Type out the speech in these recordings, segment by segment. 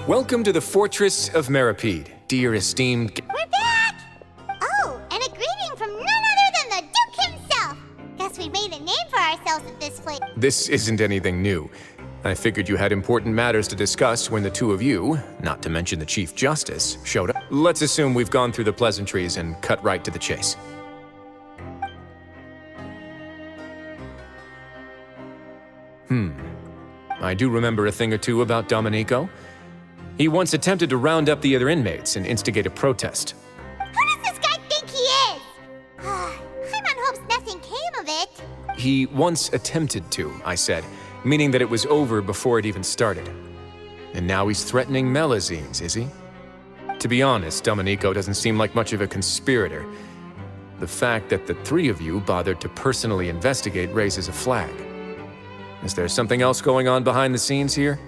Welcome to the Fortress of Meripede, dear esteemed... We're back! Oh, and a greeting from none other than the Duke himself! Guess we made a name for ourselves at this place. This isn't anything new. I figured you had important matters to discuss when the two of you, not to mention the Chief Justice, showed up. Let's assume we've gone through the pleasantries and cut right to the chase. I do remember a thing or two about Domenico. He once attempted to round up the other inmates and instigate a protest. Who does this guy think he is? Paimon hopes nothing came of it. He once attempted to, I said, meaning that it was over before it even started. And now he's threatening Melazines, is he? To be honest, Domenico doesn't seem like much of a conspirator. The fact that the three of you bothered to personally investigate raises a flag. Is there something else going on behind the scenes here?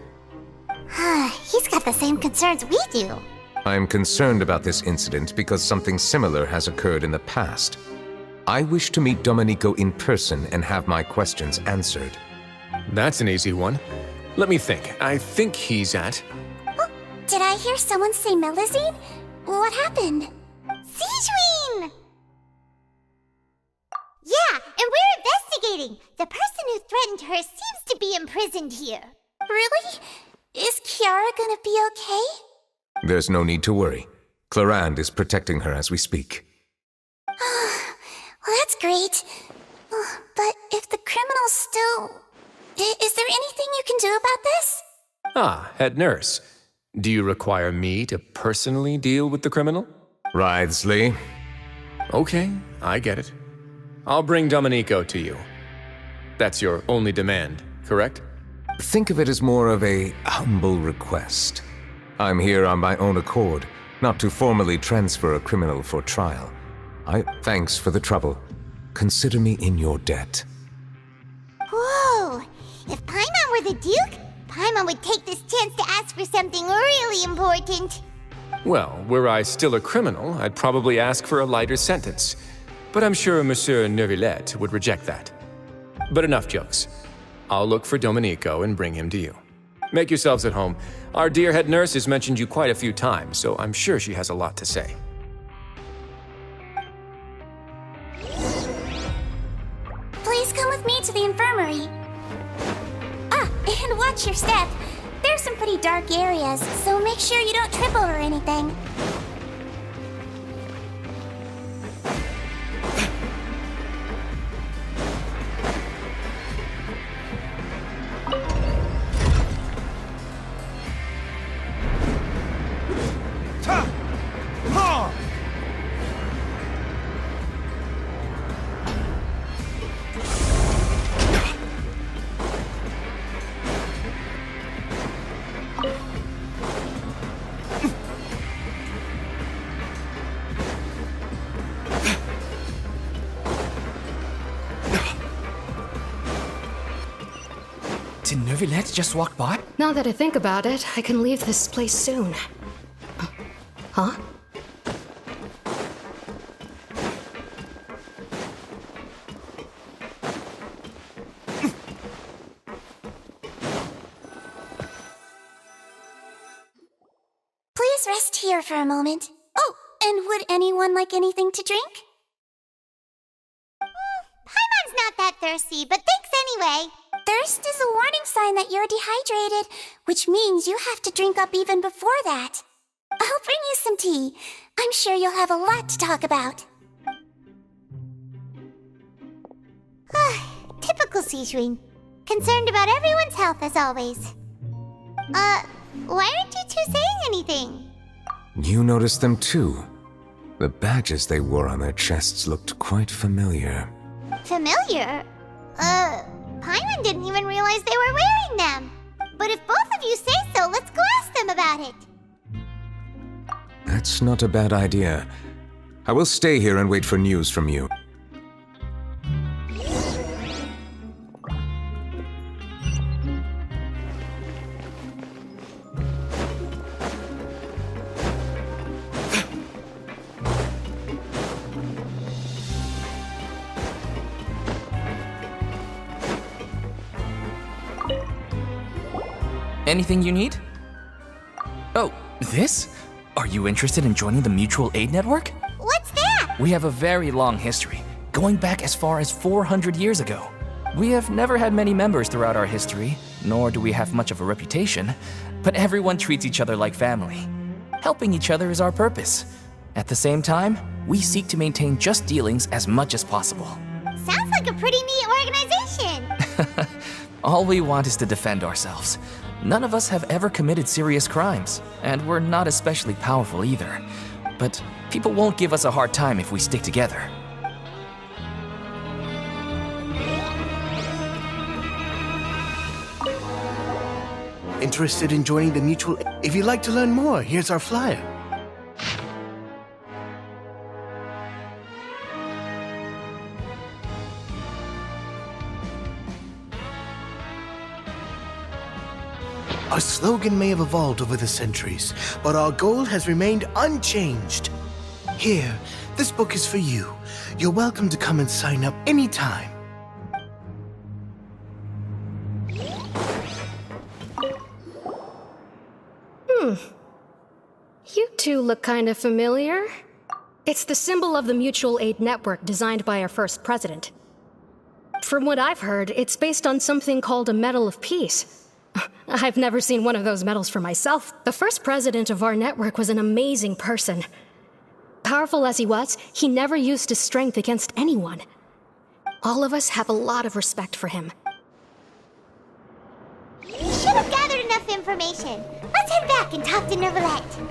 He's got the same concerns we do. I'm concerned about this incident because something similar has occurred in the past. I wish to meet Domenico in person and have my questions answered. That's an easy one. Let me think. I think he's at... Oh, did I hear someone say Melazine? What happened? Sijuin! Yeah, and we're investigating. The person who threatened her seems to be imprisoned here. Really? Is Kiara gonna be okay? There's no need to worry. Clarande is protecting her as we speak. Well, that's great. But if the criminal's still... Is there anything you can do about this? Ah, head nurse. Do you require me to personally deal with the criminal? Wriothesley. Okay, I get it. I'll bring Domenico to you. That's your only demand, correct? Think of it as more of a humble request. I'm here on my own accord, not to formally transfer a criminal for trial. Thanks for the trouble. Consider me in your debt. Whoa! If Paimon were the Duke, Paimon would take this chance to ask for something really important. Well, were I still a criminal, I'd probably ask for a lighter sentence. But I'm sure Monsieur Neuvillette would reject that. But enough jokes. I'll look for Domenico and bring him to you. Make yourselves at home. Our dear head nurse has mentioned you quite a few times, so I'm sure she has a lot to say. Please come with me to the infirmary. Ah, and watch your step. There's some pretty dark areas, so make sure you don't trip over anything. Did Neuvillette just walk by? Now that I think about it, I can leave this place soon. Huh? Please rest here for a moment. Oh, and would anyone like anything to drink? Paimon's not that thirsty, but thanks anyway. Thirst is a warning sign that you're dehydrated, which means you have to drink up even before that. I'll bring you some tea. I'm sure you'll have a lot to talk about. Typical Sijuin. Concerned about everyone's health as always. Why aren't you two saying anything? You noticed them too. The badges they wore on their chests looked quite familiar. Familiar? Paimon didn't even realize they were wearing them. But if both of you say so, let's go ask them about it. That's not a bad idea. I will stay here and wait for news from you. Anything you need? Oh, this? Are you interested in joining the Mutual Aid Network? What's that? We have a very long history, going back as far as 400 years ago. We have never had many members throughout our history, nor do we have much of a reputation, but everyone treats each other like family. Helping each other is our purpose. At the same time, we seek to maintain just dealings as much as possible. Sounds like a pretty neat organization. All we want is to defend ourselves. None of us have ever committed serious crimes, and we're not especially powerful either. But people won't give us a hard time if we stick together. Interested in joining the Mutual? If you'd like to learn more, here's our flyer. Our slogan may have evolved over the centuries, but our goal has remained unchanged. Here, this book is for you. You're welcome to come and sign up anytime. You two look kind of familiar. It's the symbol of the Mutual Aid Network designed by our first president. From what I've heard, it's based on something called a Medal of Peace. I've never seen one of those medals for myself. The first president of our network was an amazing person. Powerful as he was, he never used his strength against anyone. All of us have a lot of respect for him. We should have gathered enough information. Let's head back and talk to Neuvillette.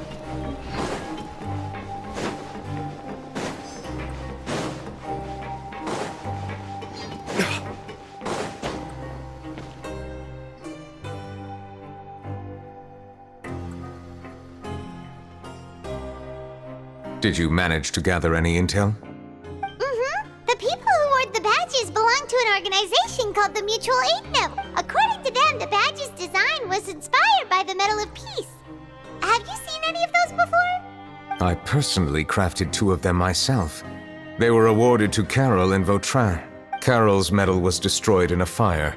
Did you manage to gather any intel? The people who wore the badges belong to an organization called the Mutual Aid Network. According to them, the badge's design was inspired by the Medal of Peace. Have you seen any of those before? I personally crafted 2 of them myself. They were awarded to Carol and Vautrin. Carol's medal was destroyed in a fire.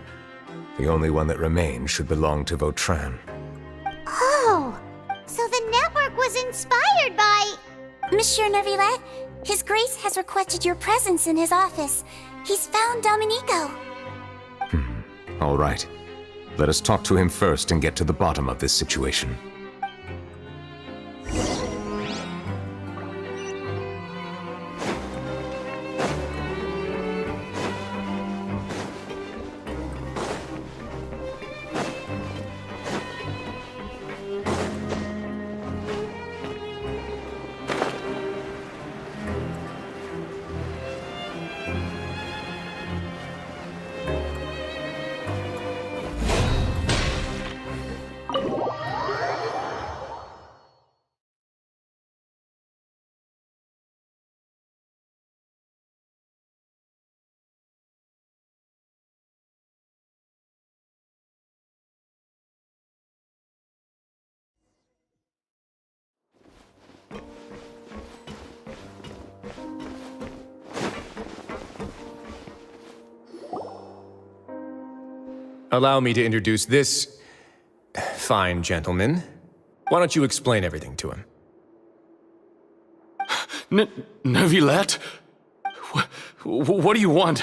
The only one that remained should belong to Vautrin. Oh, so the network was inspired by... Monsieur Neuvillette, His Grace has requested your presence in his office. He's found Domenico. All right. Let us talk to him first and get to the bottom of this situation. Allow me to introduce this fine gentleman. Why don't you explain everything to him? Neuvillette? What do you want?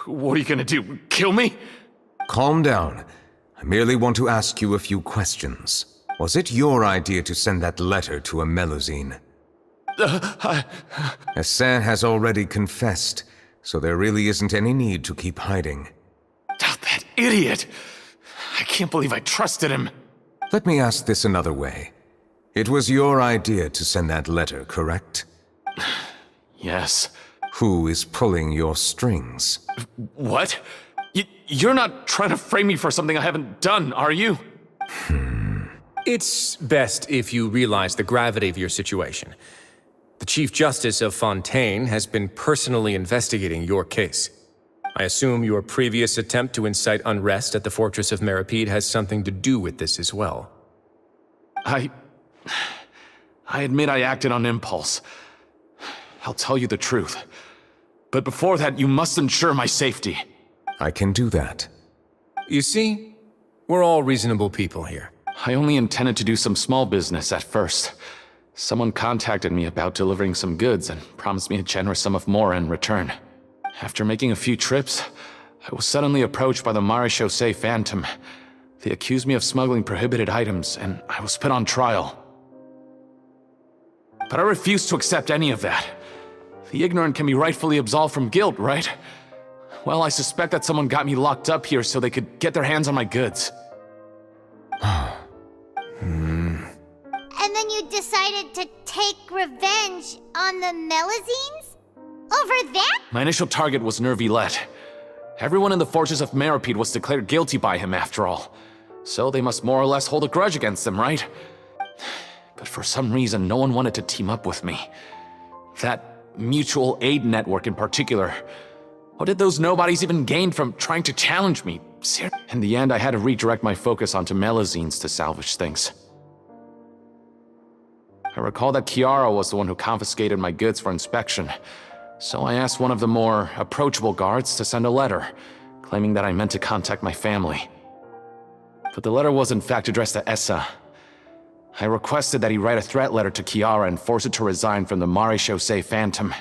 What are you gonna do? Kill me? Calm down. I merely want to ask you a few questions. Was it your idea to send that letter to a Melusine? Hassan has already confessed, so there really isn't any need to keep hiding. That idiot! I can't believe I trusted him. Let me ask this another way. It was your idea to send that letter, correct? Yes. Who is pulling your strings? What? You're not trying to frame me for something I haven't done, are you? It's best if you realize the gravity of your situation. The Chief Justice of Fontaine has been personally investigating your case. I assume your previous attempt to incite unrest at the Fortress of Meripede has something to do with this as well. I admit I acted on impulse. I'll tell you the truth. But before that, you must ensure my safety. I can do that. You see, we're all reasonable people here. I only intended to do some small business at first. Someone contacted me about delivering some goods and promised me a generous sum of more in return. After making a few trips, I was suddenly approached by the Marechaussee Phantom. They accused me of smuggling prohibited items, and I was put on trial. But I refused to accept any of that. The ignorant can be rightfully absolved from guilt, right? Well, I suspect that someone got me locked up here so they could get their hands on my goods. And then you decided to take revenge on the Melazines? Over that? My initial target was Nervillet. Everyone in the Fortress of Meripede was declared guilty by him, after all. So they must more or less hold a grudge against him, right? But for some reason, no one wanted to team up with me. That mutual aid network in particular. What did those nobodies even gain from trying to challenge me? In the end, I had to redirect my focus onto Melazines to salvage things. I recall that Kiara was the one who confiscated my goods for inspection, so I asked one of the more approachable guards to send a letter, claiming that I meant to contact my family. But the letter was in fact addressed to Essa. I requested that he write a threat letter to Kiara and force her to resign from the Marechaussee Phantom.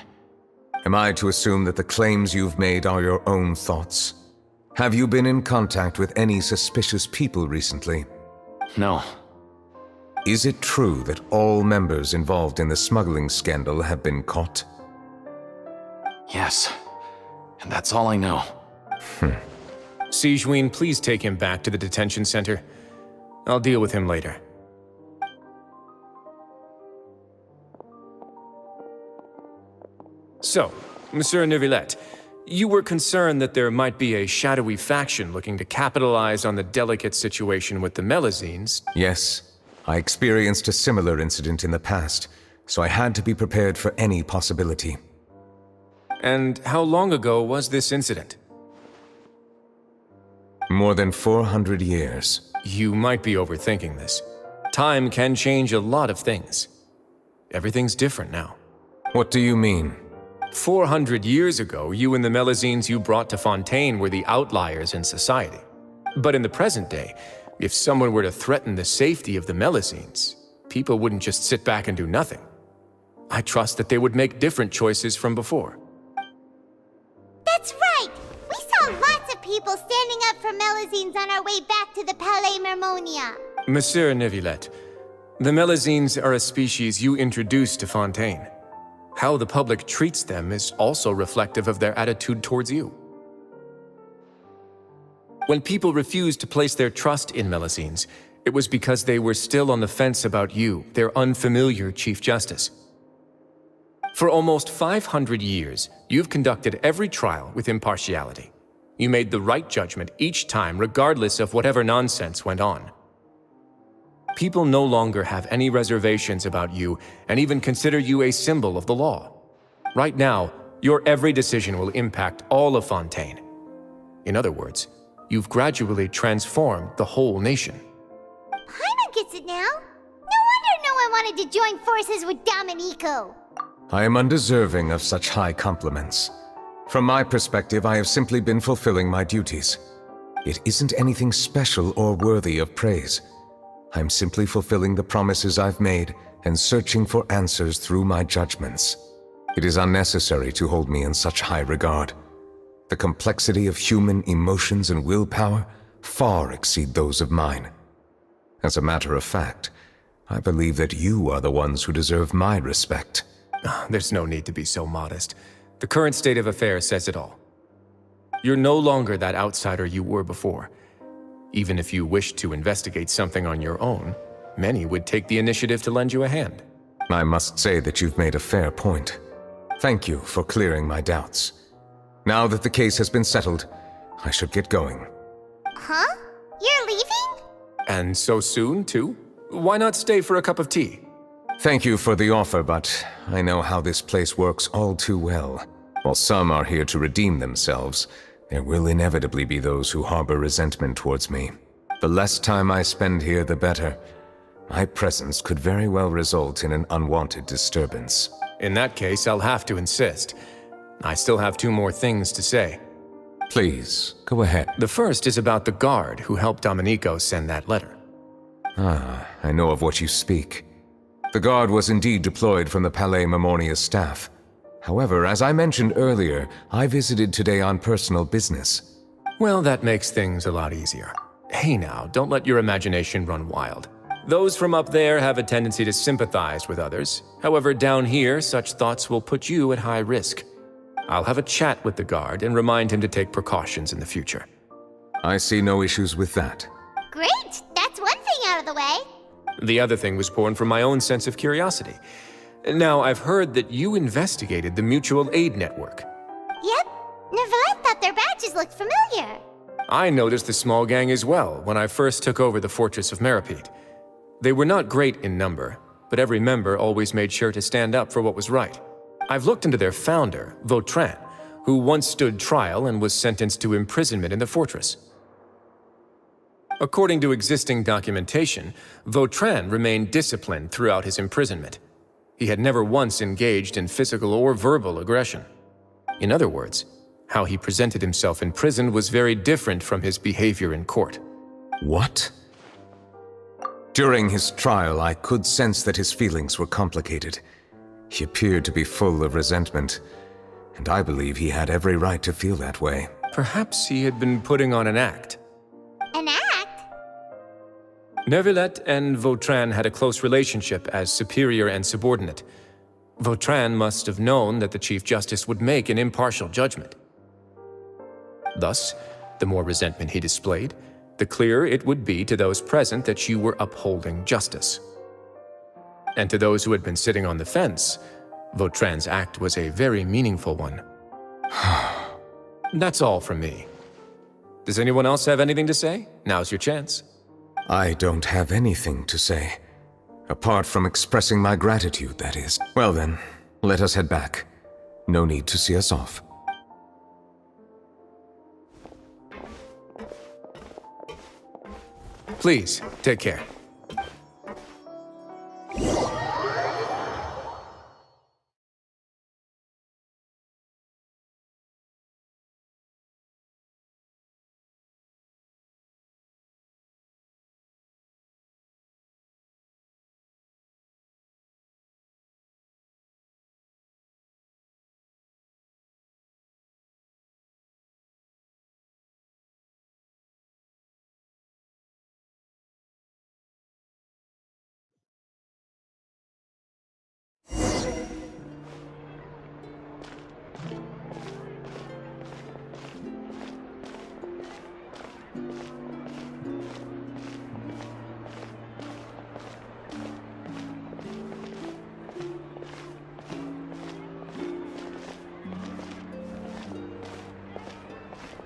Am I to assume that the claims you've made are your own thoughts? Have you been in contact with any suspicious people recently? No. Is it true that all members involved in the smuggling scandal have been caught? Yes. And that's all I know. Sijuin, please take him back to the detention center. I'll deal with him later. So, Monsieur Nervillet, you were concerned that there might be a shadowy faction looking to capitalize on the delicate situation with the Melazines. Yes. I experienced a similar incident in the past, so I had to be prepared for any possibility. And how long ago was this incident? More than 400 years. You might be overthinking this. Time can change a lot of things. Everything's different now. What do you mean? 400 years ago, you and the Melazines you brought to Fontaine were the outliers in society. But in the present day, if someone were to threaten the safety of the Melazines, people wouldn't just sit back and do nothing. I trust that they would make different choices from before. That's right! We saw lots of people standing up for Melazines on our way back to the Palais Mermonia. Monsieur Nervillet, the Melazines are a species you introduced to Fontaine. How the public treats them is also reflective of their attitude towards you. When people refused to place their trust in Melazines, it was because they were still on the fence about you, their unfamiliar Chief Justice. For almost 500 years, you've conducted every trial with impartiality. You made the right judgment each time, regardless of whatever nonsense went on. People no longer have any reservations about you and even consider you a symbol of the law. Right now, your every decision will impact all of Fontaine. In other words, you've gradually transformed the whole nation. Paimon gets it now. No wonder no one wanted to join forces with Domenico. I am undeserving of such high compliments. From my perspective, I have simply been fulfilling my duties. It isn't anything special or worthy of praise. I'm simply fulfilling the promises I've made and searching for answers through my judgments. It is unnecessary to hold me in such high regard. The complexity of human emotions and willpower far exceed those of mine. As a matter of fact, I believe that you are the ones who deserve my respect. There's no need to be so modest. The current state of affairs says it all. You're no longer that outsider you were before. Even if you wished to investigate something on your own, many would take the initiative to lend you a hand. I must say that you've made a fair point. Thank you for clearing my doubts. Now that the case has been settled, I should get going. Huh? You're leaving? And so soon, too? Why not stay for a cup of tea? Thank you for the offer, but I know how this place works all too well. While some are here to redeem themselves, there will inevitably be those who harbor resentment towards me. The less time I spend here, the better. My presence could very well result in an unwanted disturbance. In that case, I'll have to insist. I still have 2 more things to say. Please, go ahead. The first is about the guard who helped Domenico send that letter. Ah, I know of what you speak. The guard was indeed deployed from the Palais Memornia's staff. However, as I mentioned earlier, I visited today on personal business. Well, that makes things a lot easier. Hey now, don't let your imagination run wild. Those from up there have a tendency to sympathize with others. However, down here, such thoughts will put you at high risk. I'll have a chat with the guard and remind him to take precautions in the future. I see no issues with that. Great! That's one thing out of the way. The other thing was born from my own sense of curiosity. Now, I've heard that you investigated the mutual aid network. Yep. Neuvillette thought their badges looked familiar. I noticed the small gang as well when I first took over the fortress of Meripede. They were not great in number, but every member always made sure to stand up for what was right. I've looked into their founder, Vautrin, who once stood trial and was sentenced to imprisonment in the fortress. According to existing documentation, Vautrin remained disciplined throughout his imprisonment. He had never once engaged in physical or verbal aggression. In other words, how he presented himself in prison was very different from his behavior in court. What? During his trial, I could sense that his feelings were complicated. He appeared to be full of resentment, and I believe he had every right to feel that way. Perhaps he had been putting on an act. An act? Neuvillette and Vautrin had a close relationship as superior and subordinate. Vautrin must have known that the Chief Justice would make an impartial judgment. Thus, the more resentment he displayed, the clearer it would be to those present that you were upholding justice. And to those who had been sitting on the fence, Vautrin's act was a very meaningful one. That's all from me. Does anyone else have anything to say? Now's your chance. I don't have anything to say. Apart from expressing my gratitude, that is. Well then, let us head back. No need to see us off. Please, take care.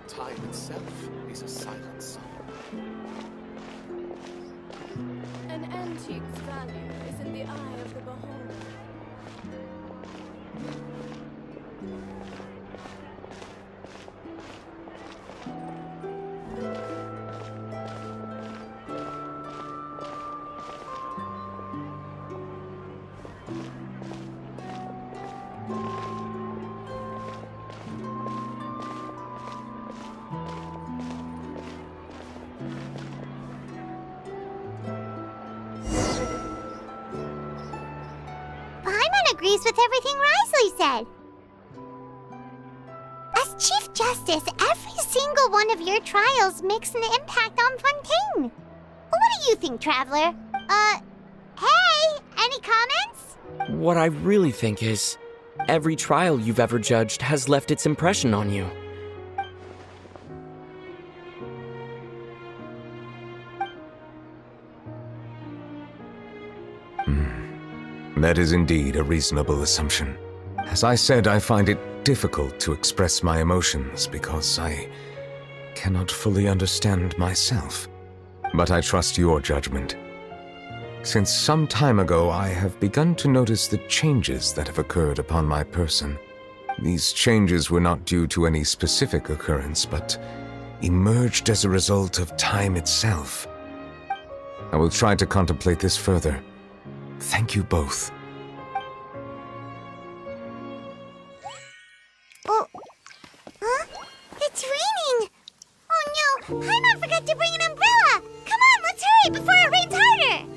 Time itself is a silent song. An antique's value is in the eye of the beholder. Agrees with everything Risley said. As Chief Justice, every single one of your trials makes an impact on Fontaine. What do you think, Traveler? Hey, any comments? What I really think is, every trial you've ever judged has left its impression on you. That is indeed a reasonable assumption. As I said, I find it difficult to express my emotions because I cannot fully understand myself. But I trust your judgment. Since some time ago, I have begun to notice the changes that have occurred upon my person. These changes were not due to any specific occurrence, but emerged as a result of time itself. I will try to contemplate this further. Thank you both. Oh, huh? It's raining! Oh no, Paimon forgot to bring an umbrella! Come on, let's hurry before it rains harder!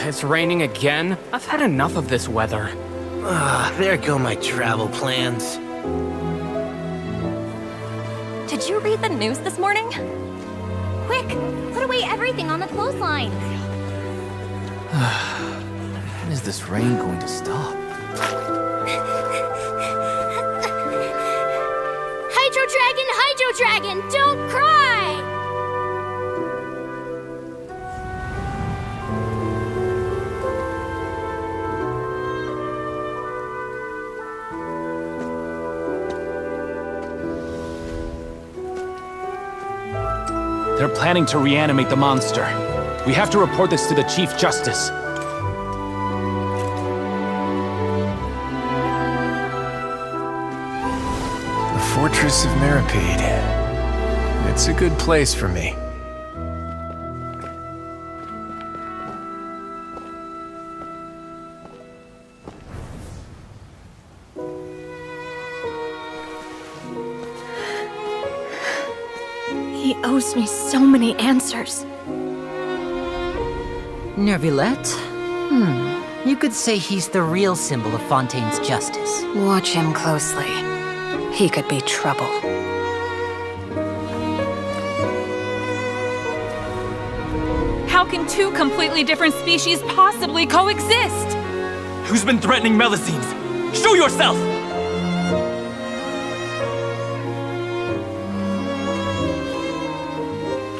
It's raining again? I've had enough of this weather. There go my travel plans. Did you read the news this morning? Quick, put away everything on the clothesline. When is this rain going to stop? Hydro Dragon, don't cry! They're planning to reanimate the monster. We have to report this to the Chief Justice. The Fortress of Meripede. It's a good place for me. He owes me so many answers. Neuvillette? You could say he's the real symbol of Fontaine's justice. Watch him closely. He could be trouble. How can two completely different species possibly coexist? Who's been threatening Melusines? Show yourself!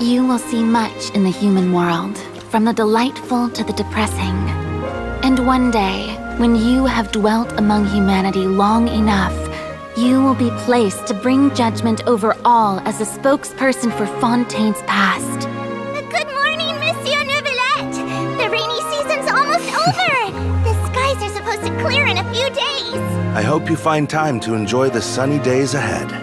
You will see much in the human world, from the delightful to the depressing. And one day, when you have dwelt among humanity long enough, you will be placed to bring judgment over all as a spokesperson for Fontaine's past. Good morning, Monsieur Neuvillette! The rainy season's almost over! The skies are supposed to clear in a few days! I hope you find time to enjoy the sunny days ahead.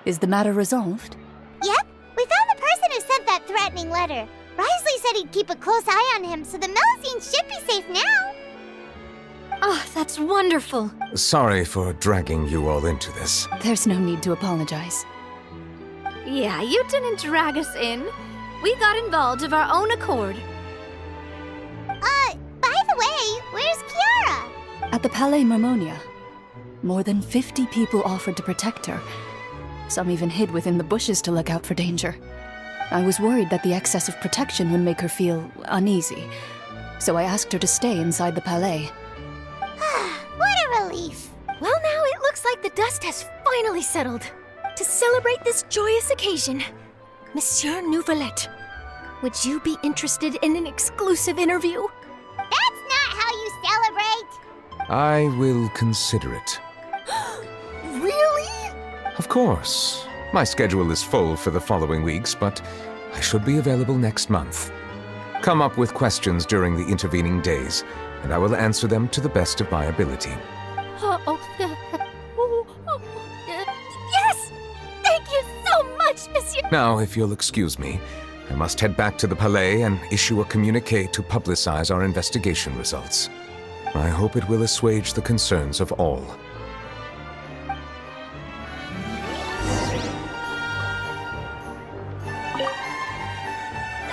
Is the matter resolved? Yep, we found the person who sent that threatening letter. Risley said he'd keep a close eye on him, so the Melusines should be safe now. Oh, that's wonderful. Sorry for dragging you all into this. There's no need to apologize. Yeah, you didn't drag us in. We got involved of our own accord. By the way, where's Kiara? At the Palais Mermonia. More than 50 people offered to protect her. Some even hid within the bushes to look out for danger. I was worried that the excess of protection would make her feel uneasy, so I asked her to stay inside the palais. What a relief. Well, now it looks like the dust has finally settled. To celebrate this joyous occasion, Monsieur Neuvillette, would you be interested in an exclusive interview? That's not how you celebrate. I will consider it. Really? Of course. My schedule is full for the following weeks, but I should be available next month. Come up with questions during the intervening days, and I will answer them to the best of my ability. Yes! Thank you so much, Monsieur! Now, if you'll excuse me, I must head back to the Palais and issue a communique to publicize our investigation results. I hope it will assuage the concerns of all.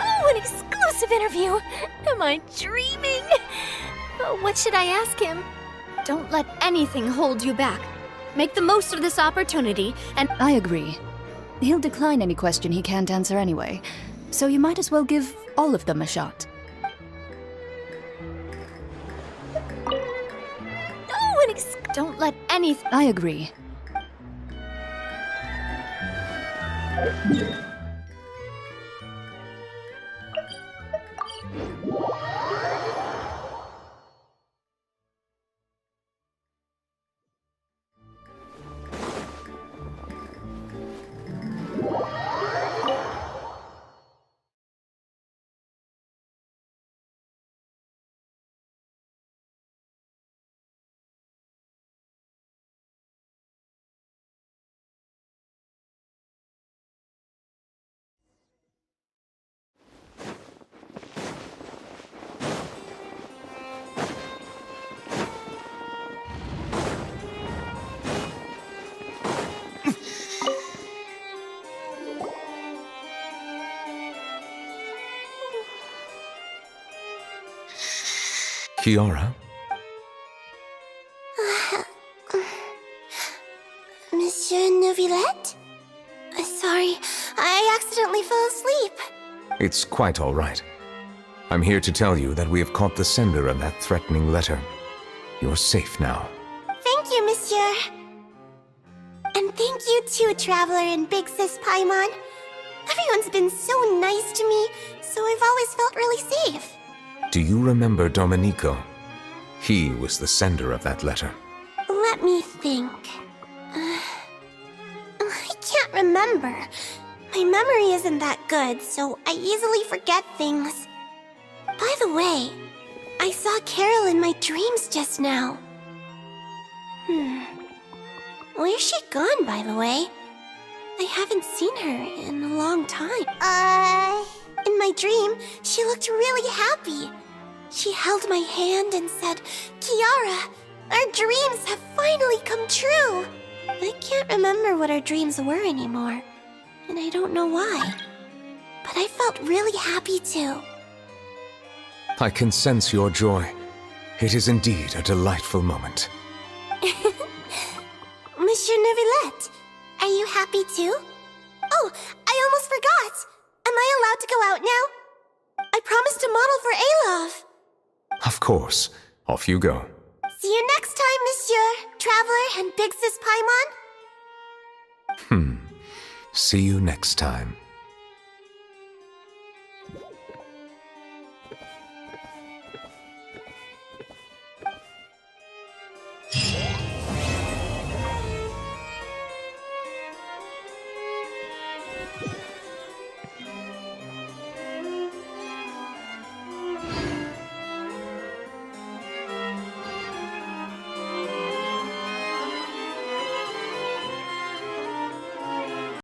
Oh, an exclusive interview! Am I dreaming? What should I ask him? Don't let anything hold you back. Make the most of this opportunity, and I agree. He'll decline any question he can't answer anyway, so you might as well give all of them a shot. Oh, don't let anything... I agree. Kiara? Monsieur Neuvillette? Sorry, I accidentally fell asleep. It's quite all right. I'm here to tell you that we have caught the sender of that threatening letter. You're safe now. Thank you, Monsieur. And thank you too, Traveler and Big Sis Paimon. Everyone's been so nice to me, so I've always felt really safe. Do you remember Domenico? He was the sender of that letter. Let me think. I can't remember. My memory isn't that good, so I easily forget things. By the way, I saw Carol in my dreams just now. Where's she gone, by the way? I haven't seen her in a long time. In my dream, she looked really happy. She held my hand and said, "Kiara, our dreams have finally come true." I can't remember what our dreams were anymore, and I don't know why. But I felt really happy too. I can sense your joy. It is indeed a delightful moment. Monsieur Neuvillette, are you happy too? Oh, I almost forgot! Am I allowed to go out now? I promised to model for Alov. Of course. Off you go. See you next time, Monsieur, Traveler, and Big Sis Paimon. See you next time.